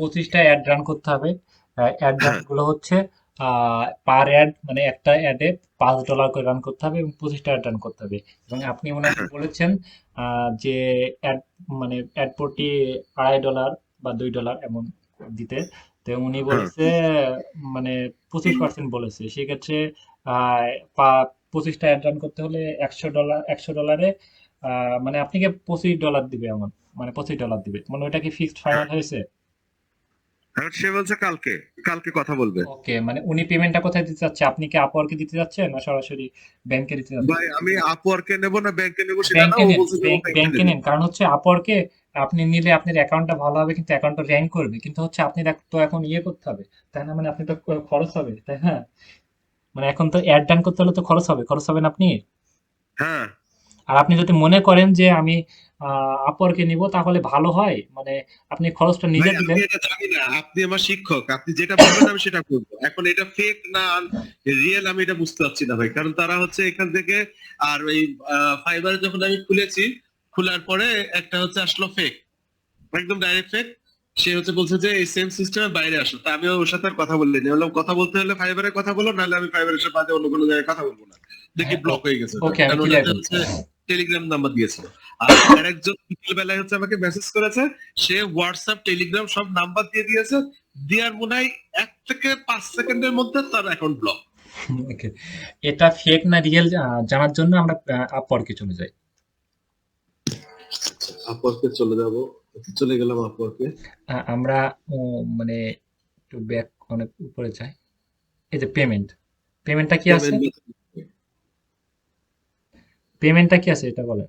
25টা add run করতে হবে। Add run হ্যাঁ, গুলো হচ্ছে পার অ্যাড, মানে একটা অ্যাডে $5 করে রান করতে হবে এবং 25টা অ্যাড রান করতে হবে। এবং আপনি ওনাকে হ্যাঁ, বলেছেন যে অ্যাড, মানে অ্যাড প্রতি $2.5 বা $2 এমন দিতে। তো উনি হ্যাঁ, বলেছে মানে 25% বলেছে। সেক্ষেত্রে আহ, পা- 25টা অ্যাড রান করতে হলে $100, মানে আপনাকে $25 দিবে এমন, মানে $25 দিবে, মানে ওটা কি ফিক্সড হ্যাঁ। ফাইনাল হয়েছে? এখন সে বলছে কালকে, কালকে কথা বলবে। ওকে, মানে উনি পেমেন্টটা কোথায় দিতে চাচ্ছে? আপনি কি আপওয়ার্কে দিতে যাচ্ছেন না সরাসরি ব্যাংকে দিতে যাচ্ছেন? ভাই আমি আপওয়ার্কে নেব না ব্যাংকে নেব সেটা না, ব্যাংকে ও নেন, বলছে যে ও ব্যাংকে ব্যাংকে নেবে। নেন, কারণ হচ্ছে আপওয়ার্কে আপনি নিলে আপনার অ্যাকাউন্টটা ভালো হবে, কিন্তু অ্যাকাউন্টটা র্যাঙ্ক করবে, কিন্তু হচ্ছে আপনি তো এখন ইয়ে করতে হবে, তাই না? মানে আপনি তো খরচ হবে, তাই না? মানে এখন তো অ্যাড রান করতে হলে তো খরচ হবে, খরচ হবেন আপনি। হ্যাঁ, আর আপনি যদি মনে করেন যে আমি আপওয়ার্কে নিব, তাহলে ভালো হয়, মানে আপনি খরচটা ভাই নিজে আমি দিলেন। এটা জানি না, আপনি আমার শিক্ষক, আপনি যেটা বলবেন আমি সেটা করবো। এখন এটা ফেক না রিয়েল আমি এটা বুঝতে পারছি না ভাই, কারণ তারা হচ্ছে এখান থেকে, আর ওই ফাইবারে যখন আমি খুলেছি, খোলার পরে একটা হচ্ছে আসলো ফেক, একদম ডাইরেক্ট ফেক। সে হচ্ছে বলছে যে এই সেম সিস্টেমের বাইরে আসো, তা আমি ওর সাথে আর কথা বললিনি, বললাম কথা বলতে হলে ফাইবারের কথা বলো, নাহলে আমি ফাইবারের সাথে বাদে অন্য কোনো জায়গায় কথা বলবো না। দেখি হ্যাঁ, ব্লক ওকে, হয়ে গেছে ওটা, ওকে, আমি কারণ ক্লিয়ার ওটাতে করছি। হচ্ছে টেলিগ্রাম নাম্বার দিয়েছিল। আর আরেকজন বিকেল বেলায় হচ্ছে আমাকে মেসেজ করেছে, সে হোয়াটসঅ্যাপ টেলিগ্রাম সব নাম্বার দিয়ে দিয়েছে, দেওয়ার মনে হয় 1 থেকে 5 সেকেন্ডের মধ্যে তার অ্যাকাউন্ট ব্লক। ওকে, এটা ফেক না রিয়েল জানার জন্য আমরা আপওয়ার্কে চলে যাই। আপওয়ার্কে চলে যাব, চলে গেলাম আপওয়ার্কে। আমরা মানে একটু ব্যাক অনেক উপরে যাই। এই যে পেমেন্ট, পেমেন্টটা কি আছে? পেমেন্ট, পেমেন্টটা কি আছে এটা বলেন।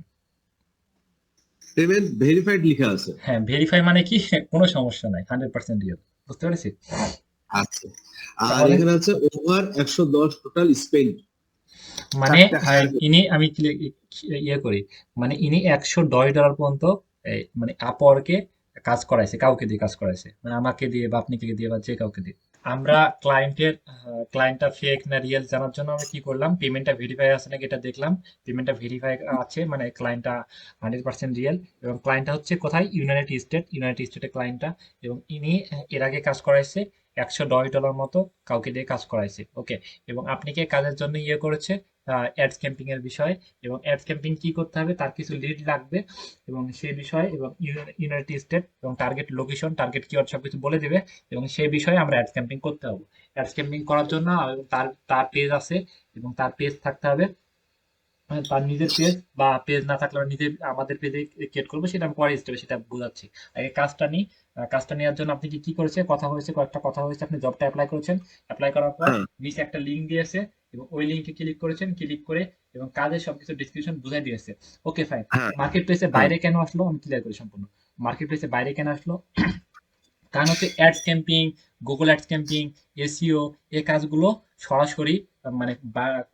পেমেন্ট ভেরিফাইড লিখা আছে। হ্যাঁ, ভেরিফাই মানে কি? কোনো সমস্যা নাই, 100% রিয়েল। বুঝতে পেরেছি। আচ্ছা, আর তাহলে এখানে আছে ওভার 110 টোটাল স্পেন্ড, মানে 4টা হায়ার। ইনি আমি ইয়ে করি, মানে ইনি $110 পর্যন্ত মানে আপওয়ার্কে কাজ করাইছে, কাউকে দিয়ে কাজ করাইছে, মানে আমাকে দিয়ে বা আপনাকে দিয়ে বা যে কাউকে দিয়ে। আমরা ক্লায়েন্টটা ফেক না রিয়েল জানার জন্য আমরা কি করলাম, পেমেন্টটা ভেরিফাই আছে নাকি এটা দেখলাম। পেমেন্টটা ভেরিফাই আছে, মানে ক্লায়েন্টটা 100% রিয়েল। এবং ক্লায়েন্টটা হচ্ছে কোথায়? ইউনাইটেড স্টেটে ক্লায়েন্টটা। এবং ইনি এর আগে কাজ করাইছে $110 মতো কাউকে দিয়ে কাজ করাইছে। ওকে, এবং আপনি কি কাজের জন্য ইয়ে করেছে অ্যাডস ক্যাম্পিং এর বিষয়। এবং অ্যাডস ক্যাম্পিং কি করতে হবে, তার কিছু লিড লাগবে এবং সেই বিষয়ে, এবং ইউনাইটেড স্টেট এবং টার্গেট লোকেশন, টার্গেট কিওয়ার্ড সবকিছু বলে দিবে। এবং সেই বিষয়ে আমরা অ্যাডস ক্যাম্পিং করতে হবে। অ্যাডস ক্যাম্পিং করার জন্য তার তার পেজ আছে, এবং তার পেজ থাকতে হবে, মানে তার নিজের পেজ, বা পেজ না থাকলে আমরা নিজে আমাদের পেজে ক্রিয়েট করবো, সেটা আমি পরে স্টেপে সেটা বোঝাচ্ছি। আগে কাজটা নিই। কাজটা নেওয়ার জন্য আপনি কি কি করেছে, কথা হয়েছে, কয়েকটা কথা হয়েছে, আপনি জবটা অ্যাপ্লাই করেছেন। অ্যাপ্লাই করার পর হ্যাঁ, নিচে একটা লিঙ্ক দিয়েছে, এবং ওই লিঙ্কে ক্লিক করেছেন, ক্লিক করে এবং কাজের সবকিছু ডিসক্রিপশন বুঝাই দিয়েছে। ওকে, ফাইন। হ্যাঁ, মার্কেট প্লেসে হ্যাঁ। বাইরে কেন আসলো আমি ক্লিয়ার করি সম্পূর্ণ। মার্কেট প্লেসে বাইরে কেন আসলো, কারণ হচ্ছে ads camping, Google ads camping, SEO, এই কাজগুলো সরাসরি মানে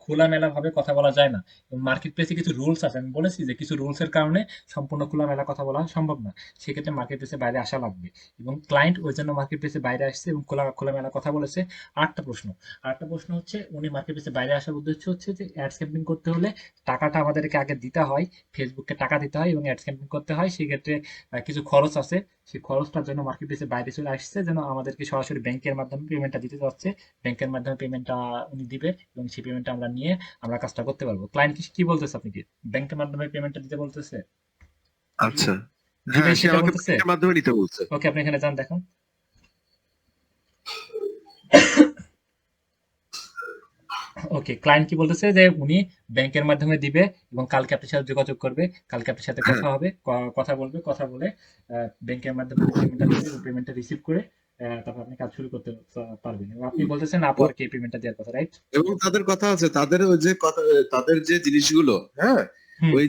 খোলামেলা ভাবে কথা বলা যায় না। মার্কেট প্লেসে কিছু রুলস আছে, আমি বলেছি যে কিছু রুলস এর কারণে সম্পূর্ণ খোলামেলা কথা বলা সম্ভব না। সেক্ষেত্রে মার্কেট প্লেসে বাইরে আসা লাগবে। এবং ক্লায়েন্ট ওই জন্য মার্কেট প্লেসে বাইরে আসছে এবং খোলামেলা কথা বলেছে। আরেকটা প্রশ্ন হচ্ছে, উনি মার্কেট প্লেসে বাইরে আসার উদ্দেশ্য হচ্ছে যে অ্যাডস ক্যাম্পিং করতে হলে টাকাটা আমাদেরকে আগে দিতে হয়, ফেসবুককে টাকা দিতে হয় এবং অ্যাডস ক্যাম্পিং করতে হয়। সেক্ষেত্রে কিছু খরচ আছে। সেই খরচটার জন্য মার্কেট প্লেসে বাইরে চলে আসছে, যেন আমাদেরকে সরাসরি ব্যাংকের মাধ্যমে পেমেন্টটা দিতে যাচ্ছে। ব্যাংকের মাধ্যমে পেমেন্টটা উনি দিবে, এবং সেই পেমেন্টটা আমরা নিয়ে আমরা কাজটা করতে পারবো। ক্লায়েন্ট কি কি বলতেছে, আপনি কি ব্যাংকের মাধ্যমে পেমেন্টটা দিতে বলতেছে? আচ্ছা, দিবে হ্যাঁ সে সেটা আমাকে বলতেছে। ব্যাংকের মাধ্যমে নিতে বলছে। ওকে, আপনি এখানে যান, দেখুন। ওকে, ক্লায়েন্ট কি বলতেছে যে উনি ব্যাংকের মাধ্যমে দিবে, এবং কালকে আপনার সাথে যোগাযোগ করবে, কালকে আপনার সাথে হ্যাঁ, কথা হবে, কথা বলবে, কথা বলে ব্যাংকের মাধ্যমে উনি পেমেন্টটা দিবে, এবং পেমেন্টটা রিসিভ করে তারপর আপনি কাজ শুরু করতে পারবেন। এবং আপনি বলতেছেন ও- আপওয়ার্কে এই পেমেন্টটা দেওয়ার কথা, রাইট? এবং তাদের কথা আছে, তাদের ওই যে কথা, তাদের যে জিনিসগুলো, হ্যাঁ, হুম। ওই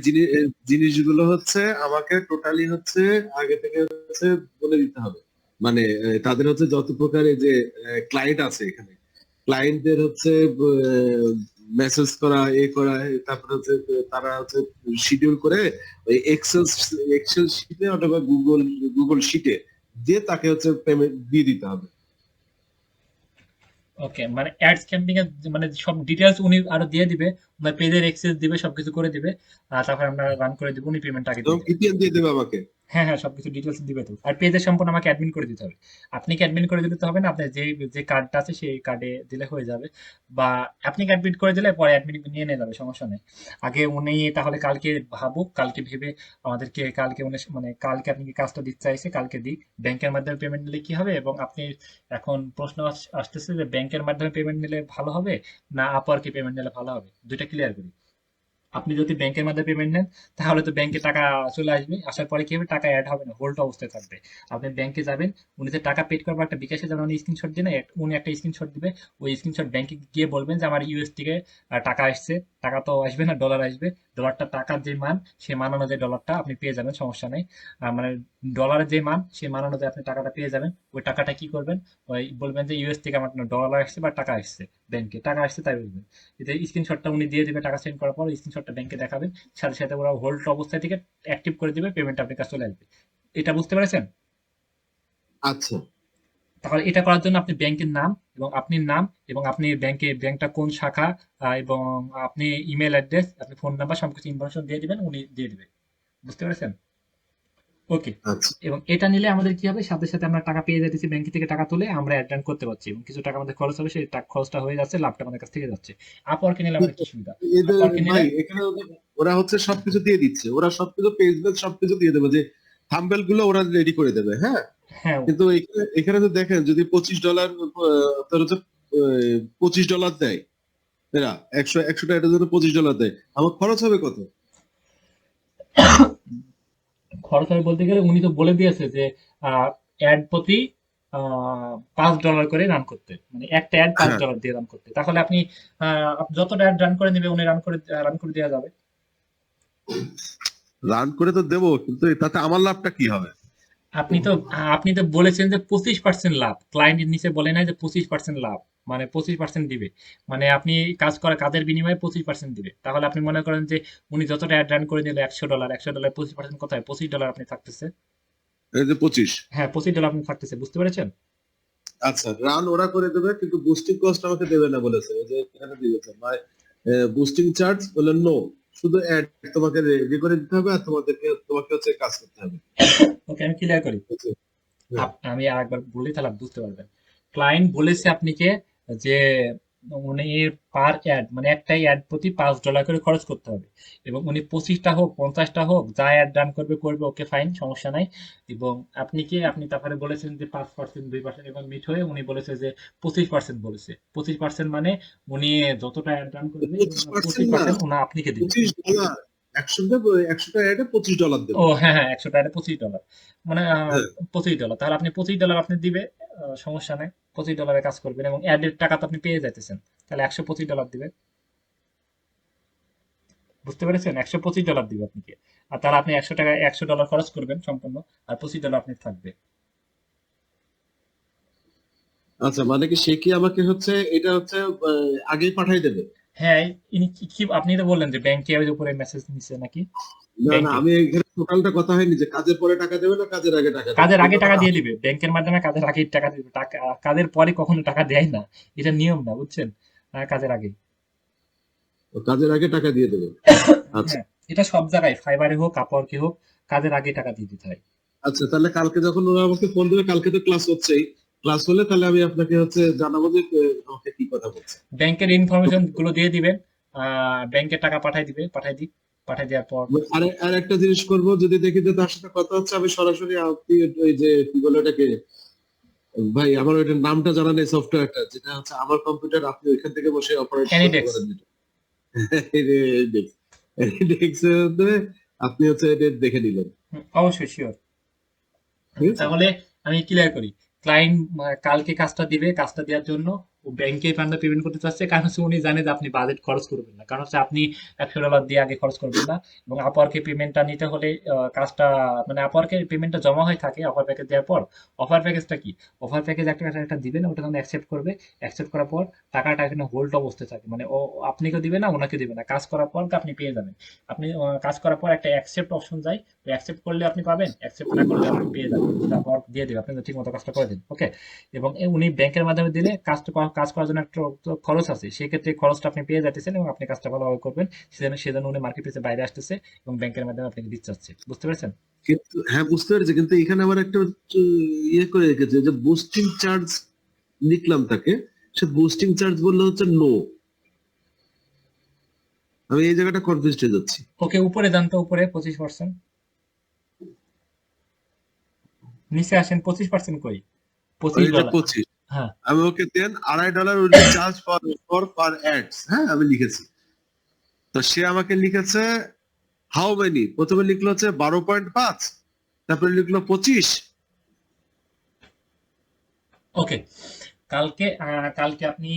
জিনিসগুলো হচ্ছে আমাকে টোটালি হচ্ছে আগে থেকে হচ্ছে বলে দিতে হবে। মানে তাদের হচ্ছে যত প্রকারের যে ক্লায়েন্ট আছে এখানে, ক্লায়েন্টদের হচ্ছে মেসেজ করা, এ করা, তারপরে হচ্ছে তারা হচ্ছে শিডিউল করে ওই এক্সেল শিটে অথবা গুগল শিটে দিয়ে তাকে হচ্ছে পেমেন্ট দিয়ে দিতে হবে। ওকে, মানে অ্যাডস ক্যাম্পিং এর মানে সব ডিটেলস উনি আরো দিয়ে দিবে, পেজের অ্যাক্সেস দিবে, সবকিছু করে দিবে। তারপর আমরা রান করে দিব, উনি পেমেন্টটা আগে এবং দিয়ে দিবে। ভিপিএন দিয়ে দেবে আমাকে। হ্যাঁ, হ্যাঁ, সবকিছু ডিটেইলস দিবে তো। আর পেজের সম্পূর্ণ আমাকে অ্যাডমিন করে দিতে হবে। আপনি কি অ্যাডমিন করে দিলে তো হবে না, আপনার যে কার্ডটা আছে সেই কার্ডে দিলে হয়ে যাবে। বা আপনি অ্যাডমিন করে দিলে পরে অ্যাডমিন নিয়ে নিয়ে যাবে, সমস্যা নেই। আগে উনি তাহলে কালকে ভাবুক, কালকে ভেবে আমাদেরকে কালকে উনি মানে কালকে আপনি কি কাজটা দিতে চাইছে কালকে দিক। ব্যাংকের মাধ্যমে পেমেন্ট নিলে কি হবে, এবং আপনি এখন প্রশ্ন আসতেছে যে ব্যাংকের মাধ্যমে পেমেন্ট নিলে ভালো হবে না আপওয়ার্কে পেমেন্ট নিলে ভালো হবে, দুইটা ক্লিয়ার করি। আপনি যদি ব্যাংকের মাধ্যমে পেমেন্ট নেন তাহলে তো ব্যাংকে টাকা চলে আসবে, আসার পরে কি হবে, টাকা অ্যাড হবে না, হোল্ড অবস্থায় থাকবে। আপনি ব্যাংকে যাবেন, উনি যে টাকা পেড করবে একটা বিকাশে যেমন স্ক্রিনশট দিয়ে না, উনি একটা স্ক্রিনশট দিবে। ওই স্ক্রিনশট ব্যাংকে গিয়ে বলবেন যে আমার ইউএস থেকে টাকা আসছে। টাকা তো আসবে না, ডলার আসবে। ডলারটা টাকার যে মান, সে মান অনুযায়ী ডলারটা আপনি পেয়ে যাবেন, সমস্যা নেই। মানে ডলারের যে মান, সেই মান অনুযায়ী আপনি টাকাটা পেয়ে যাবেন। ওই টাকাটা কি করবেন, ওই বলবেন যে ইউএস থেকে আমার ডলার আসছে বা টাকা আসছে, ব্যাংকে টাকা আসছে তাই বলবেন। এতে স্ক্রিনশটটা উনি দিয়ে দিবে, টাকা সেন্ড করার পর স্ক্রিনশটটা ব্যাংকে দেখাবেন। সাথে সাথে ওরা হোল্ড অবস্থায় থেকে অ্যাক্টিভ করে দিবে, পেমেন্ট আপনার কাছে চলে আসবে। এটা বুঝতে পেরেছেন? আচ্ছা তাহলে এটা করার জন্য আপনি ব্যাংকের নাম এবং আপনার নাম এবং আপনি ব্যাংকটা কোন শাখা, এবং আপনি ইমেল অ্যাড্রেস, আপনি ফোন নাম্বার সবকিছু ইনফরমেশন দিয়ে দিবেন, উনি দিয়ে দিবে। বুঝতে পেরেছেন? ওকে। আচ্ছা। এবং এটা নিলে আমাদের কি হবে, সাথে সাথে আমরা টাকা পেয়ে যাচ্ছি, ব্যাংক থেকে টাকা তুলে আমরা অ্যাড রান করতে পারছি, এবং কিছু টাকা আমাদের খরচ হবে, সেই খরচটা হয়ে যাচ্ছে, লাভটা আমাদের কাছ থেকে যাচ্ছে। আপওয়ার্কে নিলে আমাদের কি সুবিধা? এদের আপওয়ার্কে নিলে ভাই এখানে ওরা হচ্ছে সবকিছু দিয়ে দিচ্ছে, ওরা সবকিছু পেজ বেজ সবকিছু দিয়ে দেবে, যে থাম্বনেল গুলো ওরা রেডি করে দেবে, হ্যাঁ। হ্যাঁ, কিন্তু এখানে এখানে তো দেখেন যদি $25 আপনার হচ্ছে $25 দেয়, এরা একশো টাকার জন্য $25 দেয়, আমার খরচ হবে কত? খরচ হবে বলতে গেলে উনি তো বলে দিয়েছে যে অ্যাড প্রতি $5 করে রান করতে, মানে একটা অ্যাড পাঁচ হ্যাঁ, ডলার দিয়ে রান করতে। তাহলে আপনি যতটা অ্যাড রান করে নেবে উনি রান করে দেওয়া যাবে। রান করে তো দেবো, কিন্তু তাতে আমার লাভটা কি হবে? আপনি তো বলেছেন যে 25% লাভ, ক্লায়েন্টের নিচে বলে নাই যে 25% লাভ, মানে 25% দিবে। মানে আপনি কাজের বিনিময়ে 25% দিবে। তাহলে আপনি মনে করেন যে উনি যতটা অ্যাড রান করে নিল $100, $100 25% কোথায়, $25 আপনি থাকতেছে। এই যে 25। হ্যাঁ, $25 আপনি থাকতেছে, বুঝতে পেরেছেন? আচ্ছা, রান ওরা করে দেবে কিন্তু বুস্টিং কস্ট আমাকে দেবে না বলেছে, ওই যে এখানে দিয়েছে মানে বুস্টিং চার্জ বলে নো, শুধু অ্যাড তোমাকে রেডি করে দিতে হবে আর তোমাকে হচ্ছে কাজ করতে হবে। ওকে, আমি ক্লিয়ার করি। বুঝছো? হ্যাঁ। আমি আরেকবার বলি তাহলে আপনি বুঝতে পারবেন। ক্লায়েন্ট বলেছে আপনাকে যে উনি পার অ্যাড, মানে একটাই অ্যাড প্রতি $5 করে খরচ করতে হবে, এবং উনি 25টা হোক 50টা হোক যা অ্যাড রান করবে করবে, ওকে ফাইন, সমস্যা নাই। এবং আপনি তারপরে বলেছেন যে 5%, 2%, এবং মিট হয়ে উনি বলেছে যে 25% বলেছে। 25% মানে উনি যতটা অ্যাড রান করবে এবং পঁচিশ পঁচিশ পার্সেন্ট না, পার্সেন্ট উনি আপনাকে দিবে। $25, একশোটা অ্যাডে $25 ও দেবে। হ্যাঁ, হ্যাঁ, $100 $25, মানে হ্যাঁ। $25। তাহলে আপনি $25 আপনি দিবে, সমস্যা নেই। $25 কাজ করবেন এবং অ্যাডের টাকা তো আপনি পেয়ে যাইতেছেন। তাহলে $125 দিবে। বুঝতে পেরেছেন? $125 দিবে আপনাকে। আর তাহলে আপনি $100 খরচ করবেন সম্পূর্ণ, আর $25 আপনার থাকবে। আচ্ছা, মানে কি সে কি আমাকে হচ্ছে এটা হচ্ছে আগেই পাঠাই দেবে? হ্যাঁ, ইনি আপনি তো বললেন যে ব্যাংকে ওই যে উপরে মেসেজ নিছে নাকি? না না, ব্যাংকে আমি এখানে টোটালটা কথা হয়নি যে কাজের পরে টাকা দেবে না কাজের আগে টাকা দেবে, কাজের এই আগে টাকা কথাটা দিয়ে দিবে, ব্যাংকের মাধ্যমে কাজের আগেই টাকা দিবে, কাজের পরে কখনো টাকা দেয় না। এটা নিয়ম না, বুঝছেন? কাজের আগে। কাজের আগে টাকা দিয়ে দেবে। আচ্ছা। হ্যাঁ, এটা সব জায়গায়, ফাইবারে হোক আপওয়ার্কে হোক, কাজের আগে টাকা দিয়ে দিতে হয়। আচ্ছা, তাহলে কালকে যখন ওরা আমাকে ফোন দেবে, কালকে তো ক্লাস হচ্ছেই, ক্লাস হলে তাহলে আমি আপনাকে হচ্ছে জানাবো যে আমাকে কি কথা বলছে। ব্যাংকের ইনফরমেশন গুলো দিয়ে দিবেন, ব্যাংকে টাকা পাঠাই দেওয়ার পর আর একটা জিনিস করব, যদি দেখি যে তার সাথে কথা হচ্ছে, আমি সরাসরি আপনি ওই যে কি বলে ওটাকে, ভাই আমার ওইটার নামটা জানা নেই, সফটওয়্যারটা যেটা হচ্ছে আমার কম্পিউটার, আপনি ওইখান থেকে বসে অপারেট করতে অ্যানিডেক্স। পারেন যেটা। ডেস্কের মধ্যে আপনি হচ্ছে এটা দেখে নিলেন। অবশ্যই শিওর। ঠিক আছে। তাহলে আমি ক্লিয়ার করি। ক্লায়েন্ট কালকে কাজটা দিবে, কাজটা দেওয়ার জন্য ও ব্যাংকে ফান্ডে পেমেন্ট করতে চাচ্ছে, কারণ হচ্ছে উনি জানে যে আপনি বাজেট খরচ করবেন না, কারণ হচ্ছে আপনি $100 দিয়ে আগে খরচ করবেন না। এবং আপওয়ার্কে পেমেন্টটা নিতে হলে কাজটা, মানে আপওয়ার্কে পেমেন্টটা জমা হয়ে থাকে অফার প্যাকেজ দেওয়ার পর। অফার প্যাকেজটা কি, অফার প্যাকেজ একটা দিবেন, ওটা যখন অ্যাকসেপ্ট করবে, অ্যাকসেপ্ট করার পর টাকাটা এখানে হোল্ড অবস্থায় থাকে, মানে ও আপনাকে দিবে না, ওনাকে দিবে না, কাজ করার পর আপনি পেয়ে যাবেন। আপনি কাজ করার পর একটা অ্যাকসেপ্ট অপশন যায়, অ্যাকসেপ্ট করলে আপনি পাবেন, অ্যাকসেপ্ট না করলে আপনি পেয়ে যাবেন, সেটা পর দিয়ে দেবে, আপনি ঠিক মতো কাজটা করে দিন, ওকে। এবং উনি ব্যাংকের মাধ্যমে দিলে কাজটা করা কাজ করার জন্য একটা তো খরচ আছে, সেক্ষেত্রে খরচটা আপনি পেয়ে যাচ্ছেন এবং আপনি কাজটা ভালোভাবে করবেন, সেজন্য উনি মার্কেট প্লেসে বাইরে আসতেছে এবং ব্যাংকের মাধ্যমে আপনাকে দিতে চাচ্ছে। বুঝতে পেরেছেন? কিন্তু হ্যাঁ বুঝতে পেরেছি, কিন্তু এখানে আবার একটা ইয়ে করে রেখেছে যে বুস্টিং চার্জ লিখলাম তাকে, সে বুস্টিং চার্জ বললে হচ্ছে নো। আমি এই জায়গাটা কনফিউজ হয়ে যাচ্ছি। ওকে, উপরে যান তো, উপরে 25%, নিচে আসেন। 25% কই? এই যে $25। 25, হ্যাঁ, আমি ওকে দেন $2.5 will be charge for per ads, হ্যাঁ আমি লিখেছি। তো সে আমাকে লিখেছে হাউ মেনি, প্রথমে লিখলো হচ্ছে 12.5, তারপরে লিখলো 25। ওকে। কালকে আপনি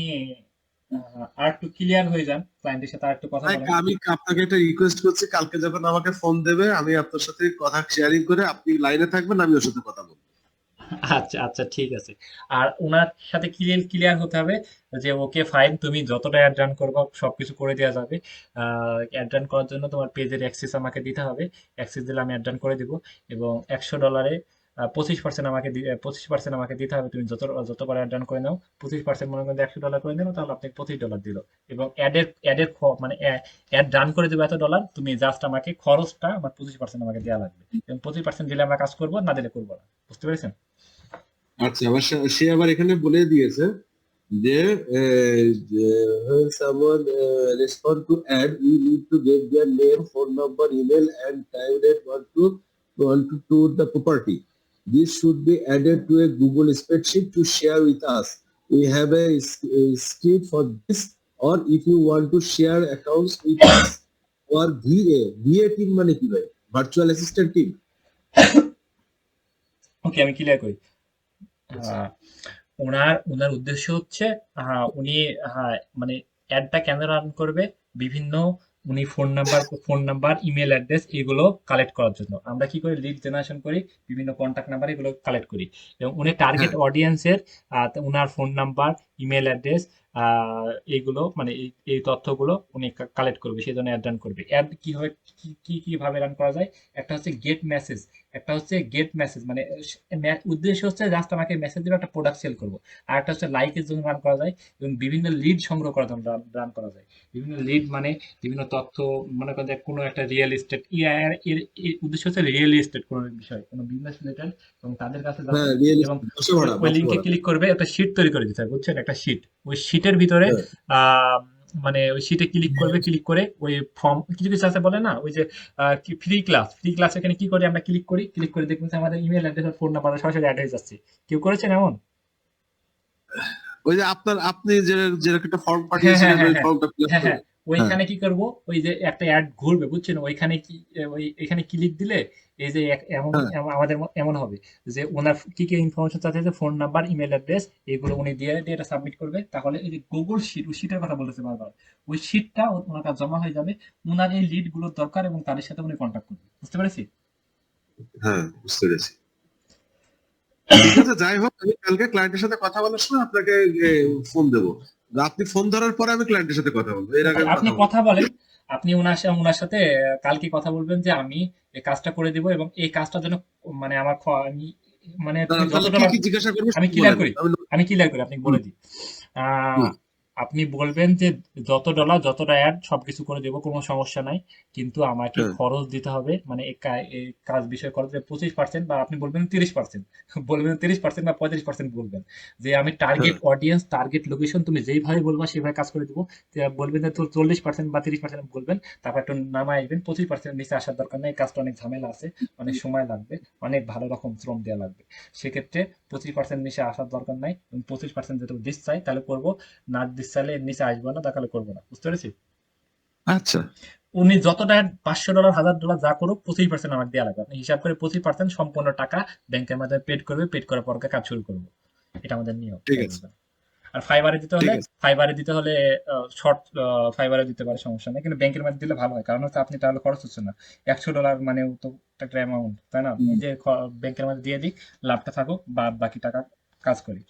আর একটু ক্লিয়ার হয়ে যান, ক্লায়েন্টের সাথে আর একটু কথা তাই বলেন। আমি আপনাকে একটা রিকোয়েস্ট করছি, কালকে যখন আমাকে ফোন দেবে আমি আপনার সাথে কথা শেয়ারিং করে আপনি লাইনে থাকবেন, আমি ওর সাথে কথা বলবো। আচ্ছা আচ্ছা, ঠিক আছে। আর ওনার সাথে ক্লিয়ার ক্লিয়ার হতে হবে যে ওকে ফাইন, তুমি যতটা অ্যাড রান করবা সবকিছু করে দেওয়া যাবে। অ্যাড রান করার জন্য তোমার পেজের অ্যাক্সেস আমাকে দিতে হবে, অ্যাক্সেস দিলে আমি অ্যাড রান করে দিব। এবং $100 25% আমাকে দিতে হবে। তুমি যতবার অ্যাড রান করে নাও 25%, মনে করেন $100 করে নিলো, তাহলে আপনাকে $25 দিল। এবং মানে অ্যাড রান করে দেবো $100, তুমি জাস্ট আমাকে খরচটা আমার 25% আমাকে দেওয়া লাগবে। এবং 25% দিলে আমরা কাজ করবো, না দিলে করবো না। বুঝতে পেরেছেন? আচ্ছা, আবার সে আবার এখানে বলে দিয়েছে যে when someone respond to ad, we need to get their name, phone number, email, and time that want to the property. This should be added to a Google spreadsheet to share with us. We have a script for this, or if you want to share accounts with us, or VA team মানে কি ভাই? Virtual assistant team. ওকে, আমি clear করি। আচ্ছা। আহ, ওনার উদ্দেশ্য হচ্ছে, উনি মানে অ্যাডটা কেন রান করবে, বিভিন্ন উনি ফোন নাম্বার ইমেল অ্যাড্রেস এগুলো কালেক্ট করার জন্য। আমরা কি করি, লিড জেনারেশন করি, বিভিন্ন কন্ট্যাক্ট নাম্বার এগুলো কালেক্ট করি। এবং উনি টার্গেট হ্যাঁ, অডিয়েন্সের উনার ফোন নাম্বার, ইমেল অ্যাড্রেস, এইগুলো মানে এই তথ্যগুলো উনি কালেক্ট করবে, সেই জন্য অ্যাড রান করবে। অ্যাড কিভাবে কিভাবে রান করা যায়? একটা হচ্ছে গেট মেসেজ, একটা হচ্ছে গেট মেসেজ, মানে উদ্দেশ্য হচ্ছে জাস্ট আমাকে মেসেজ দেবে, একটা প্রোডাক্ট সেল করবো। আর একটা হচ্ছে লাইকের জন্য রান করা যায়, এবং বিভিন্ন লিড সংগ্রহ করার জন্য রান করা যায়। বিভিন্ন লিড মানে বিভিন্ন তথ্য, মনে করেন যে কোনো একটা রিয়েল এস্টেট, এর উদ্দেশ্য হচ্ছে রিয়েল এস্টেট কোনো বিষয়, কোনো বিজনেস রিলেটেড, এবং তাদের কাছে যাবে। হ্যাঁ, এবং রিয়েলিস্টিক, বাসা ওই ভাড়া, ওই বাসা লিঙ্কে ভাড়া। ক্লিক করবে, একটা শিট তৈরি করে দিতে হবে, বুঝছেন? একটা শিট, ওই শিটের ভিতরে হ্যাঁ, আহ মানে ওই শিটে ক্লিক করবে, ক্লিক করে ওই ফর্ম কিছু কিছু আছে বলে না, ওই যে ফ্রি ক্লাস, এখানে কি করে আমরা ক্লিক করে দেখবেন যে আমাদের ইমেল অ্যাড্রেস আর ফোন নাম্বার সরাসরি অ্যাড হয়ে যাচ্ছে। কেউ করেছেন এমন? ওই যে আপনি যেরকম একটা ফর্ম হ্যাঁ হ্যাঁ পাঠিয়েছিলেন হ্যাঁ ওই হ্যাঁ ফর্মটা ফিল আপ হ্যাঁ করে। হ্যাঁ। হ্যাঁ, ওইখানে কি করব, ওই যে একটা অ্যাড ঘুরবে, বুঝছেন? ওইখানে কি, এখানে ক্লিক দিলে এই যে এমন হ্যাঁ, আমাদের এমন হবে যে ওনার কি কি ইনফরমেশন চাচ্ছে, ফোন নাম্বার, ইমেল অ্যাড্রেস, এগুলো উনি দিয়ে দিয়ে এটা সাবমিট করবে। তাহলে এই যে গুগল শিট, ওই শিটের কথা বলতেছে বারবার, ওই শিটটা ওনার কাছে জমা হয়ে যাবে। ওনার এই লিড গুলোর দরকার এবং তাদের সাথে উনি কন্ট্যাক্ট করবে। বুঝতে পেরেছি? হ্যাঁ বুঝতে পেরেছি। ঠিক আছে, যাই হোক আমি কালকে ক্লায়েন্টের সাথে কথা বলার সময় আপনাকে ফোন দেবো। আপনি ফোন ধরার পরে আমি ক্লায়েন্টের সাথে কথা বলবো, এর আগে ভাই, আমি আপনি কথা বলবো কথা না। বলেন। আপনি ওনার সাথে কালকে কথা বলবেন যে আমি এই কাজটা করে দিব, এবং এই কাজটা যেন মানে আমি মানে তুমি দাঁড়ান, যত তাহলে কি ডলার, কি জিজ্ঞাসা করবো আমি সেটা ক্লিয়ার বলেন করি, আমি। আপনাকে হুম, বলে দিই। আহ, হুম, আপনি বলবেন যে যত ডলার, যতটা অ্যাড সবকিছু করে দেবো, কোনো সমস্যা নাই, কিন্তু আমাকে হ্যাঁ, খরচ দিতে হবে, মানে এই কাজ বিষয়ে খরচ 25%, বা আপনি বলবেন 30%, বলবেন 30% বা 35% বলবেন। যে আমি হ্যাঁ, টার্গেট অডিয়েন্স, টার্গেট লোকেশন, তুমি যেইভাবে বলবা সেভাবে কাজ করে দেবো। বলবেন যে তোর 40% বা 30% বলবেন, তারপর একটু নামায় আসবেন। 25% নিচে আসার দরকার নেই, কাজটা অনেক ঝামেলা আছে, অনেক সময় লাগবে, অনেক ভালো রকম শ্রম দেওয়া লাগবে। সেক্ষেত্রে 25% নিচে আসার দরকার নাই, এবং 25% যেহেতু দিস চাই তাহলে করবো, না দিস চাইলে এর নিচে আসবো না, তাহলে করবো না। বুঝতে পেরেছি? আচ্ছা, উনি যতটা $500, $1000 যা করুক, 25% আমাকে দেওয়া লাগবে। আপনি হিসাব করে 25% সম্পূর্ণ টাকা ব্যাংকের মাধ্যমে পেড করবে, পেড করার পর কাজ শুরু করবো। এটা আমাদের নিয়ম। ঠিক তাই আছে, বলবেন। আর ফাইবারে দিতে ঠিক হলে, আছে, শর্ট ফাইবারে দিতে পারে, সমস্যা নেই, কিন্তু ব্যাংকের মধ্যে দিলে ভালো হয়, কারণ হচ্ছে আপনি তাহলে খরচ হচ্ছে না। $100 মানে তো একটা অ্যামাউন্ট, তাই না? নিজে ব্যাংকের মধ্যে দিয়ে দিই, লাভটা থাকুক, বাকি টাকা কাজ করি।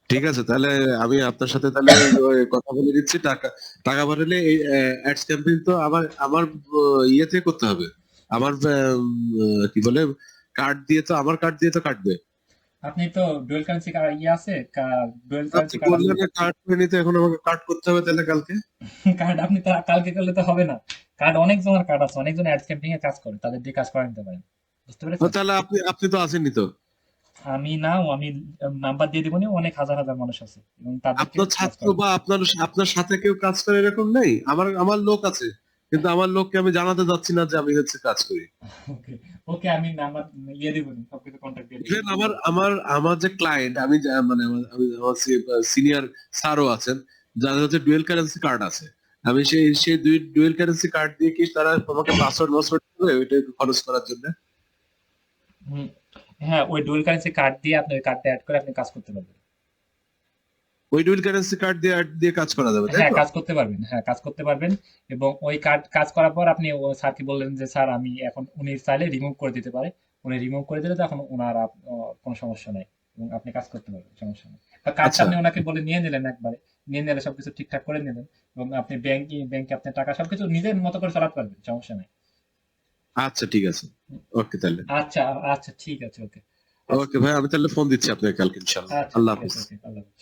ঠিক আছে। তাহলে আমি আপনার সাথে তাহলে ওই কথা বলে দিচ্ছি। টাকা টাকা পাঠালে এই অ্যাডস ক্যাম্পেইন তো আমার ইয়েতে করতে হবে। আমার কি বলে, কার্ড দিয়ে তো, আমার কার্ড দিয়ে তো কাটবে। আপনি তো ডুয়েল কারেন্সি ইয়ে আছে, ডুয়েল আপনি কারেন্সি কার্ড আছে? বললেন যে কার্ড করে নিতে, এখন আমাকে কার্ড করতে হবে তাহলে কালকে। কার্ড আপনি কালকে করলে তো হবে না। কার্ড অনেক জনের কার্ড আছে, অনেকজন অ্যাড ক্যাম্পিং এ কাজ করে, তাদের দিয়ে কাজ করে নিতে পারেন। বুঝতে পেরেছেন? তাহলে আপনি আপনি তো আসেননি তো? আমি না, আমি নাম্বার দিয়ে দিবনি, অনেক হাজার হাজার মানুষ আছে এবং তাদেরকে আপনার কাজ ছাত্র করাবো। বা আপনার আপনার সাথে কেউ কাজ করে এরকম নেই? আমার আমার লোক আছে, কিন্তু আমার লোককে আমি জানাতে যাচ্ছি না যে আমি হচ্ছে কাজ করি। ওকে, ওকে, আমি নাম্বার ইয়ে দিবনি, সবকিছু কন্ট্যাক্ট দিয়ে দিবনি। ইভেন আমার আমার আমার যে ক্লায়েন্ট, আমি মানে আমার সিনিয়র স্যারও আছেন যাদের হচ্ছে ডুয়েল কারেন্সি কার্ড আছে। আমি সেই সেই দুই ডুয়েল কারেন্সি কার্ড দিয়ে কি তারা আমাকে পাসওয়ার্ড দেবে ওইটা একটু খরচ করার জন্য? হুম, হ্যাঁ, ওই ডুয়াল কারেন্সি কার্ড দিয়ে আপনি ওই কার্ডটা অ্যাড করে আপনি কাজ করতে পারবেন। ওই ডুয়েল কারেন্সি কার্ড দিয়ে দিয়ে কাজ করা যাবে, তাই হ্যাঁ, তো? কাজ করতে পারবেন। হ্যাঁ, কাজ করতে পারবেন। এবং ওই কাজ করার পর আপনি স্যারকে বললেন যে স্যার আমি এখন, উনি চাইলে রিমুভ করে দিতে পারে। উনি রিমুভ করে দিলে তখন ওনার কোনো সমস্যা নাই এবং আপনি কাজ করতে পারবেন, সমস্যা নেই। বা কার্ডটা আচ্ছা আপনি ওনাকে বলে নিয়ে নিলেন একবারে, নিয়ে নিলে সবকিছু ঠিকঠাক করে নিলেন এবং আপনি ব্যাংকে আপনার টাকা সবকিছু নিজের মতো করে চালাতে পারবেন, সমস্যা নাই। আচ্ছা, ঠিক আছে। ওকে তাহলে। আচ্ছা, আচ্ছা, ঠিক আছে, ওকে। আচ্ছা, ওকে ভাই, আমি তাহলে ফোন দিচ্ছি আপনাকে কালকে ইনশাল্লাহ। আচ্ছা, আল্লাহ ঠিক আছে, হাফিজ। ওকে, আল্লাহ হাফেজ।